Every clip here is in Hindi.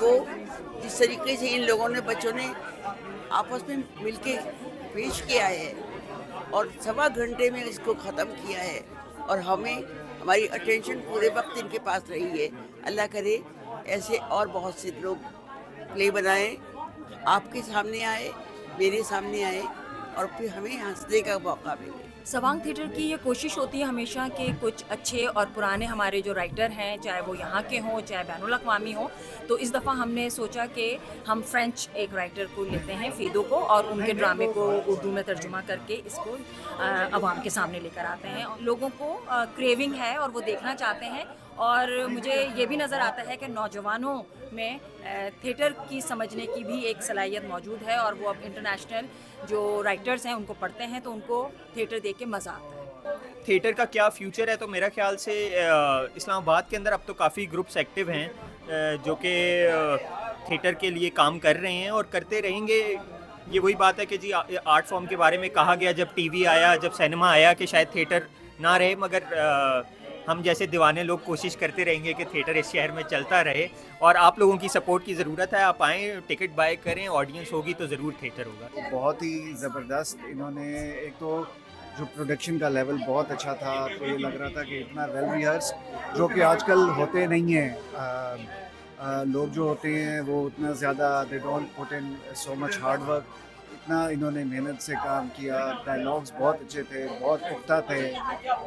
को जिस तरीके से इन लोगों ने, बच्चों ने आपस में मिलके पेश किया है और 1.25 घंटे में इसको ख़त्म किया है, और हमें हमारी अटेंशन पूरे वक्त इनके पास रही है। अल्लाह करे ऐसे और बहुत से लोग प्ले बनाएं, आपके सामने आए, मेरे सामने आए, और फिर हमें हंसने का मौका मिले। सवांग थिएटर की ये कोशिश होती है हमेशा कि कुछ अच्छे और पुराने हमारे जो राइटर हैं, चाहे वो यहाँ के हों, चाहे बैनुल अक़वामी हों, तो इस दफ़ा हमने सोचा कि हम फ्रेंच एक राइटर को लेते हैं, फ़ीदो को, और उनके ड्रामे को उर्दू में तर्जुमा करके इसको अवाम के सामने लेकर आते हैं। लोगों को क्रेविंग है और वो देखना चाहते हैं, और मुझे ये भी नज़र आता है कि नौजवानों में थिएटर की समझने की भी एक सलाहियत मौजूद है, और वो अब इंटरनेशनल जो राइटर्स हैं उनको पढ़ते हैं तो उनको थिएटर देख के मज़ा आता है। थिएटर का क्या फ्यूचर है, तो मेरा ख़्याल से इस्लामाबाद के अंदर अब तो काफ़ी ग्रुप्स एक्टिव हैं जो कि थिएटर के लिए काम कर रहे हैं और करते रहेंगे। ये वही बात है कि जी आर्ट फॉर्म के बारे में कहा गया जब टीवी आया, जब सिनेमा आया, कि शायद थिएटर ना रहे, मगर हम जैसे दीवाने लोग कोशिश करते रहेंगे कि थिएटर इस शहर में चलता रहे। और आप लोगों की सपोर्ट की ज़रूरत है, आप आएँ, टिकट बाय करें, ऑडियंस होगी तो ज़रूर थिएटर होगा। बहुत ही ज़बरदस्त इन्होंने, एक तो जो प्रोडक्शन का लेवल बहुत अच्छा था, तो ये लग रहा था कि इतना वेल रिहर्स, जो कि आजकल होते नहीं हैं। लोग जो होते हैं वो उतना ज़्यादा they don't put in so much hard work. इतना इन्होंने मेहनत से काम किया, डायलॉग्स बहुत अच्छे थे, बहुत पुख्ता थे,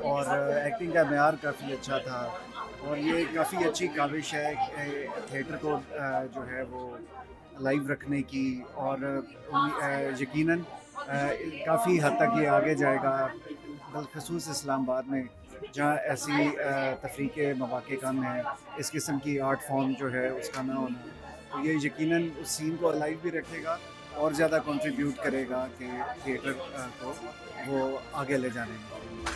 और एक्टिंग का मेयार काफ़ी अच्छा था। और ये काफ़ी अच्छी काविश है थिएटर को जो है वो लाइव रखने की, और यकीनन काफ़ी हद तक ये आगे जाएगा, बिलखसूस इस्लामाबाद में जहाँ ऐसी तफरीह के मौक़े कम हैं, इस किस्म की आर्ट फॉर्म जो है उसका ना होना, तो ये यकीनन उस सीन को लाइव भी रखेगा और ज़्यादा कंट्रीब्यूट करेगा कि थिएटर को वो आगे ले जाने में।